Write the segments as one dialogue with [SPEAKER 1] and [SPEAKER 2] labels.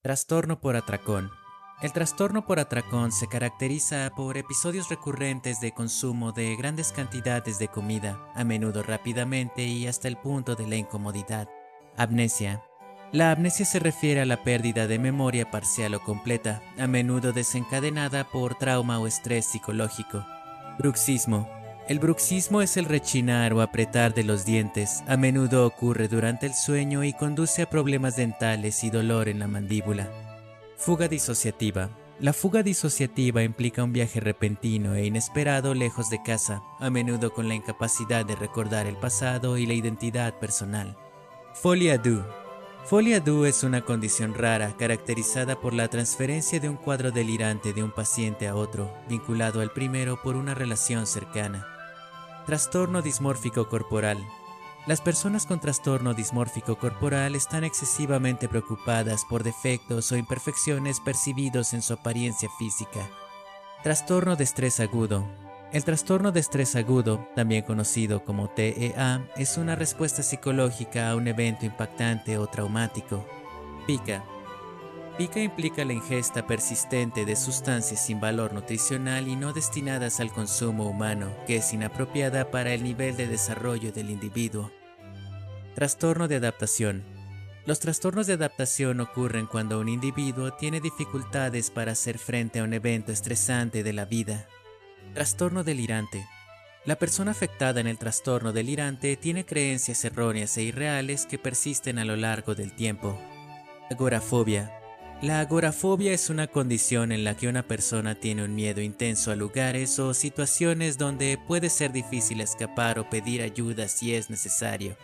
[SPEAKER 1] Trastorno por atracón. El trastorno por atracón se caracteriza por episodios recurrentes de consumo de grandes cantidades de comida, a menudo rápidamente y hasta el punto de la incomodidad. Amnesia. La amnesia se refiere a la pérdida de memoria parcial o completa, a menudo desencadenada por trauma o estrés psicológico. Bruxismo. El bruxismo es el rechinar o apretar de los dientes, a menudo ocurre durante el sueño y conduce a problemas dentales y dolor en la mandíbula. Fuga disociativa. La fuga disociativa implica un viaje repentino e inesperado lejos de casa, a menudo con la incapacidad de recordar el pasado y la identidad personal. Folie à deux. Folie à deux es una condición rara caracterizada por la transferencia de un cuadro delirante de un paciente a otro, vinculado al primero por una relación cercana. Trastorno dismórfico corporal. Las personas con trastorno dismórfico corporal están excesivamente preocupadas por defectos o imperfecciones percibidos en su apariencia física. Trastorno de estrés agudo. El trastorno de estrés agudo, también conocido como TEA, es una respuesta psicológica a un evento impactante o traumático. Pica. Pica implica la ingesta persistente de sustancias sin valor nutricional y no destinadas al consumo humano, que es inapropiada para el nivel de desarrollo del individuo. Trastorno de adaptación. Los trastornos de adaptación ocurren cuando un individuo tiene dificultades para hacer frente a un evento estresante de la vida. Trastorno delirante. La persona afectada en el trastorno delirante tiene creencias erróneas e irreales que persisten a lo largo del tiempo. Agorafobia. La agorafobia es una condición en la que una persona tiene un miedo intenso a lugares o situaciones donde puede ser difícil escapar o pedir ayuda si es necesario.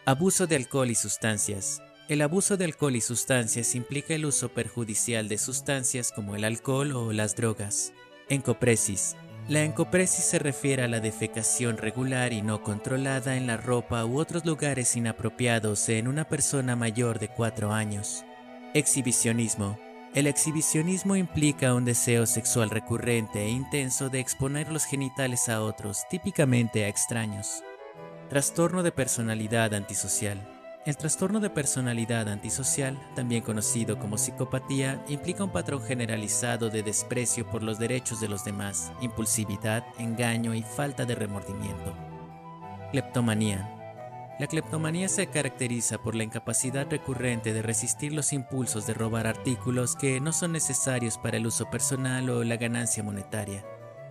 [SPEAKER 1] Abuso de alcohol y sustancias. El abuso de alcohol y sustancias implica el uso perjudicial de sustancias como el alcohol o las drogas. Encopresis. La encopresis se refiere a la defecación regular y no controlada en la ropa u otros lugares inapropiados en una persona mayor de 4 años. Exhibicionismo. El exhibicionismo implica un deseo sexual recurrente e intenso de exponer los genitales a otros, típicamente a extraños. Trastorno de personalidad antisocial. El trastorno de personalidad antisocial, también conocido como psicopatía, implica un patrón generalizado de desprecio por los derechos de los demás, impulsividad, engaño y falta de remordimiento. Cleptomanía. La cleptomanía se caracteriza por la incapacidad recurrente de resistir los impulsos de robar artículos que no son necesarios para el uso personal o la ganancia monetaria.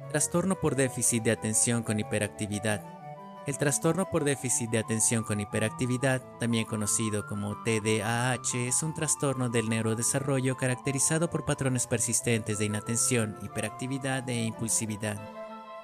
[SPEAKER 1] Trastorno por déficit de atención con hiperactividad. El trastorno por déficit de atención con hiperactividad, también conocido como TDAH, es un trastorno del neurodesarrollo caracterizado por patrones persistentes de inatención, hiperactividad e impulsividad.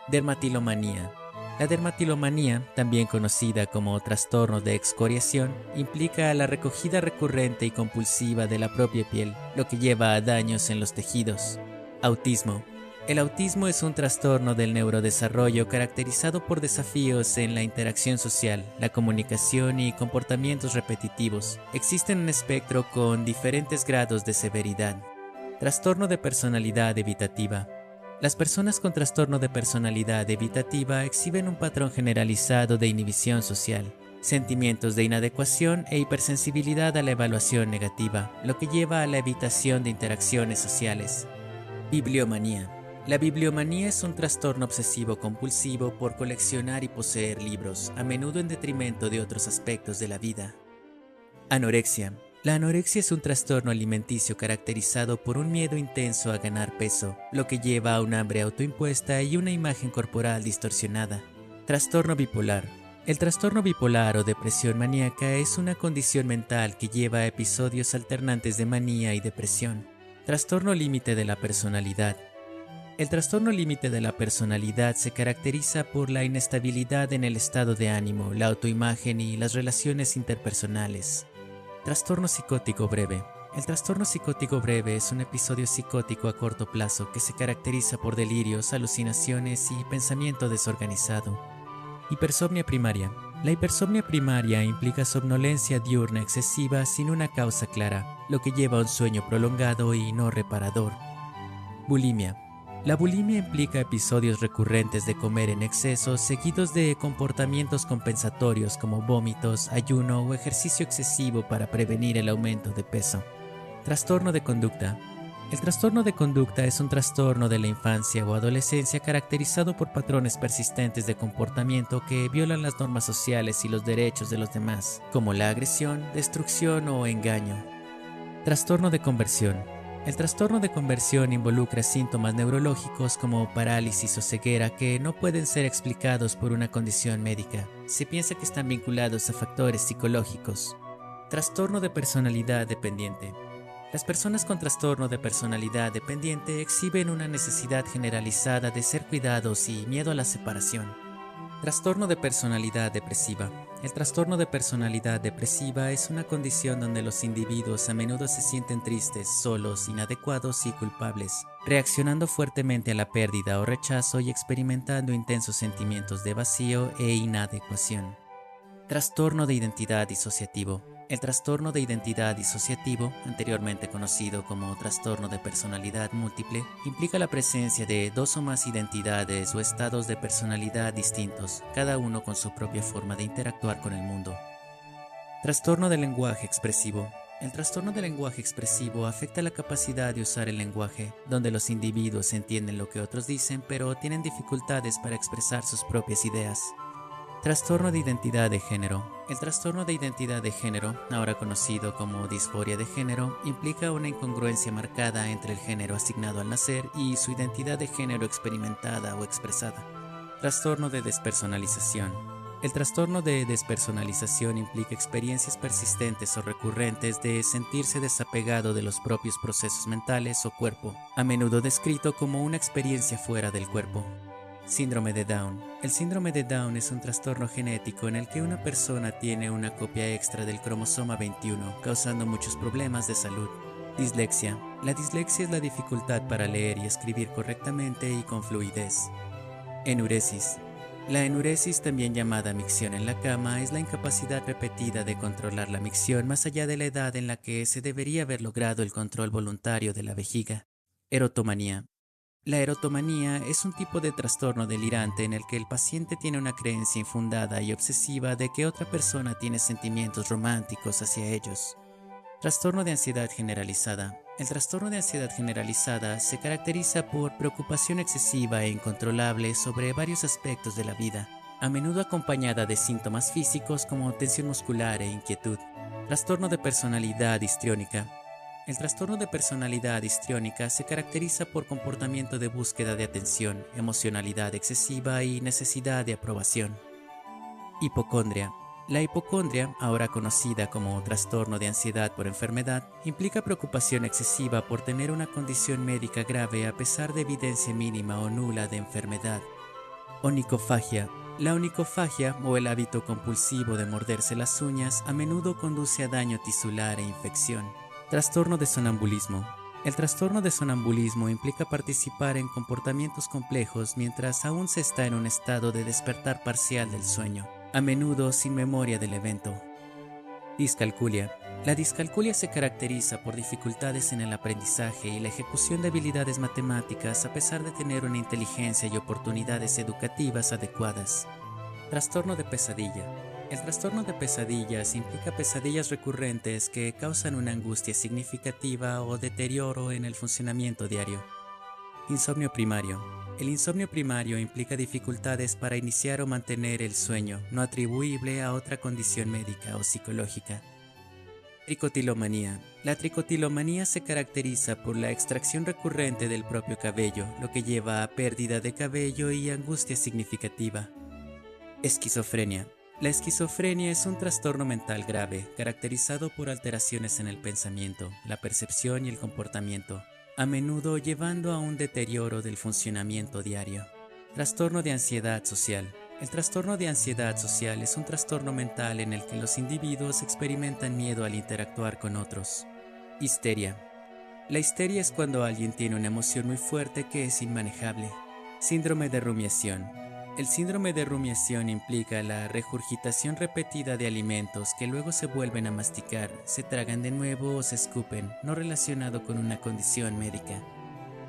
[SPEAKER 1] Dermatilomanía. La dermatilomanía, también conocida como trastorno de excoriación, implica la recogida recurrente y compulsiva de la propia piel, lo que lleva a daños en los tejidos. Autismo. El autismo es un trastorno del neurodesarrollo caracterizado por desafíos en la interacción social, la comunicación y comportamientos repetitivos. Existe un espectro con diferentes grados de severidad. Trastorno de personalidad evitativa. Las personas con trastorno de personalidad evitativa exhiben un patrón generalizado de inhibición social, sentimientos de inadecuación e hipersensibilidad a la evaluación negativa, lo que lleva a la evitación de interacciones sociales. Bibliomanía. La bibliomanía es un trastorno obsesivo-compulsivo por coleccionar y poseer libros, a menudo en detrimento de otros aspectos de la vida. Anorexia. La anorexia es un trastorno alimenticio caracterizado por un miedo intenso a ganar peso, lo que lleva a un hambre autoimpuesta y una imagen corporal distorsionada. Trastorno bipolar. El trastorno bipolar o depresión maníaca es una condición mental que lleva a episodios alternantes de manía y depresión. Trastorno límite de la personalidad. El trastorno límite de la personalidad se caracteriza por la inestabilidad en el estado de ánimo, la autoimagen y las relaciones interpersonales. Trastorno psicótico breve. El trastorno psicótico breve es un episodio psicótico a corto plazo que se caracteriza por delirios, alucinaciones y pensamiento desorganizado. Hipersomnia primaria. La hipersomnia primaria implica somnolencia diurna excesiva sin una causa clara, lo que lleva a un sueño prolongado y no reparador. Bulimia. La bulimia implica episodios recurrentes de comer en exceso seguidos de comportamientos compensatorios como vómitos, ayuno o ejercicio excesivo para prevenir el aumento de peso. Trastorno de conducta. El trastorno de conducta es un trastorno de la infancia o adolescencia caracterizado por patrones persistentes de comportamiento que violan las normas sociales y los derechos de los demás, como la agresión, destrucción o engaño. Trastorno de conversión. El trastorno de conversión involucra síntomas neurológicos como parálisis o ceguera que no pueden ser explicados por una condición médica. Se piensa que están vinculados a factores psicológicos. Trastorno de personalidad dependiente. Las personas con trastorno de personalidad dependiente exhiben una necesidad generalizada de ser cuidados y miedo a la separación. Trastorno de personalidad depresiva. El trastorno de personalidad depresiva es una condición donde los individuos a menudo se sienten tristes, solos, inadecuados y culpables, reaccionando fuertemente a la pérdida o rechazo y experimentando intensos sentimientos de vacío e inadecuación. Trastorno de identidad disociativo. El trastorno de identidad disociativo, anteriormente conocido como trastorno de personalidad múltiple, implica la presencia de dos o más identidades o estados de personalidad distintos, cada uno con su propia forma de interactuar con el mundo. Trastorno del lenguaje expresivo. El trastorno del lenguaje expresivo afecta la capacidad de usar el lenguaje, donde los individuos entienden lo que otros dicen, pero tienen dificultades para expresar sus propias ideas. Trastorno de identidad de género. El trastorno de identidad de género, ahora conocido como disforia de género, implica una incongruencia marcada entre el género asignado al nacer y su identidad de género experimentada o expresada. Trastorno de despersonalización. El trastorno de despersonalización implica experiencias persistentes o recurrentes de sentirse desapegado de los propios procesos mentales o cuerpo, a menudo descrito como una experiencia fuera del cuerpo. Síndrome de Down. El síndrome de Down es un trastorno genético en el que una persona tiene una copia extra del cromosoma 21, causando muchos problemas de salud. Dislexia. La dislexia es la dificultad para leer y escribir correctamente y con fluidez. Enuresis. La enuresis, también llamada micción en la cama, es la incapacidad repetida de controlar la micción más allá de la edad en la que se debería haber logrado el control voluntario de la vejiga. Erotomanía. La erotomanía es un tipo de trastorno delirante en el que el paciente tiene una creencia infundada y obsesiva de que otra persona tiene sentimientos románticos hacia ellos. Trastorno de ansiedad generalizada. El trastorno de ansiedad generalizada se caracteriza por preocupación excesiva e incontrolable sobre varios aspectos de la vida, a menudo acompañada de síntomas físicos como tensión muscular e inquietud. Trastorno de personalidad histriónica. El trastorno de personalidad histriónica se caracteriza por comportamiento de búsqueda de atención, emocionalidad excesiva y necesidad de aprobación. Hipocondria. La hipocondria, ahora conocida como trastorno de ansiedad por enfermedad, implica preocupación excesiva por tener una condición médica grave a pesar de evidencia mínima o nula de enfermedad. Onicofagia. La onicofagia, o el hábito compulsivo de morderse las uñas, a menudo conduce a daño tisular e infección. Trastorno de sonambulismo. El trastorno de sonambulismo implica participar en comportamientos complejos mientras aún se está en un estado de despertar parcial del sueño, a menudo sin memoria del evento. Discalculia. La discalculia se caracteriza por dificultades en el aprendizaje y la ejecución de habilidades matemáticas a pesar de tener una inteligencia y oportunidades educativas adecuadas. Trastorno de pesadilla. El trastorno de pesadillas implica pesadillas recurrentes que causan una angustia significativa o deterioro en el funcionamiento diario. Insomnio primario. El insomnio primario implica dificultades para iniciar o mantener el sueño, no atribuible a otra condición médica o psicológica. Tricotilomanía. La tricotilomanía se caracteriza por la extracción recurrente del propio cabello, lo que lleva a pérdida de cabello y angustia significativa. Esquizofrenia. La esquizofrenia es un trastorno mental grave, caracterizado por alteraciones en el pensamiento, la percepción y el comportamiento, a menudo llevando a un deterioro del funcionamiento diario. Trastorno de ansiedad social. El trastorno de ansiedad social es un trastorno mental en el que los individuos experimentan miedo al interactuar con otros. Histeria. La histeria es cuando alguien tiene una emoción muy fuerte que es inmanejable. Síndrome de rumiación. El síndrome de rumiación implica la regurgitación repetida de alimentos que luego se vuelven a masticar, se tragan de nuevo o se escupen, no relacionado con una condición médica.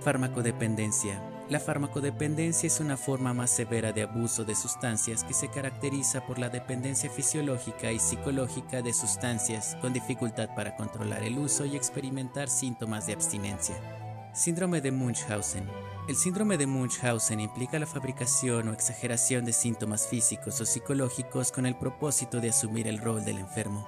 [SPEAKER 1] Farmacodependencia. La farmacodependencia es una forma más severa de abuso de sustancias que se caracteriza por la dependencia fisiológica y psicológica de sustancias, con dificultad para controlar el uso y experimentar síntomas de abstinencia. Síndrome de Munchausen. El síndrome de Munchausen implica la fabricación o exageración de síntomas físicos o psicológicos con el propósito de asumir el rol del enfermo.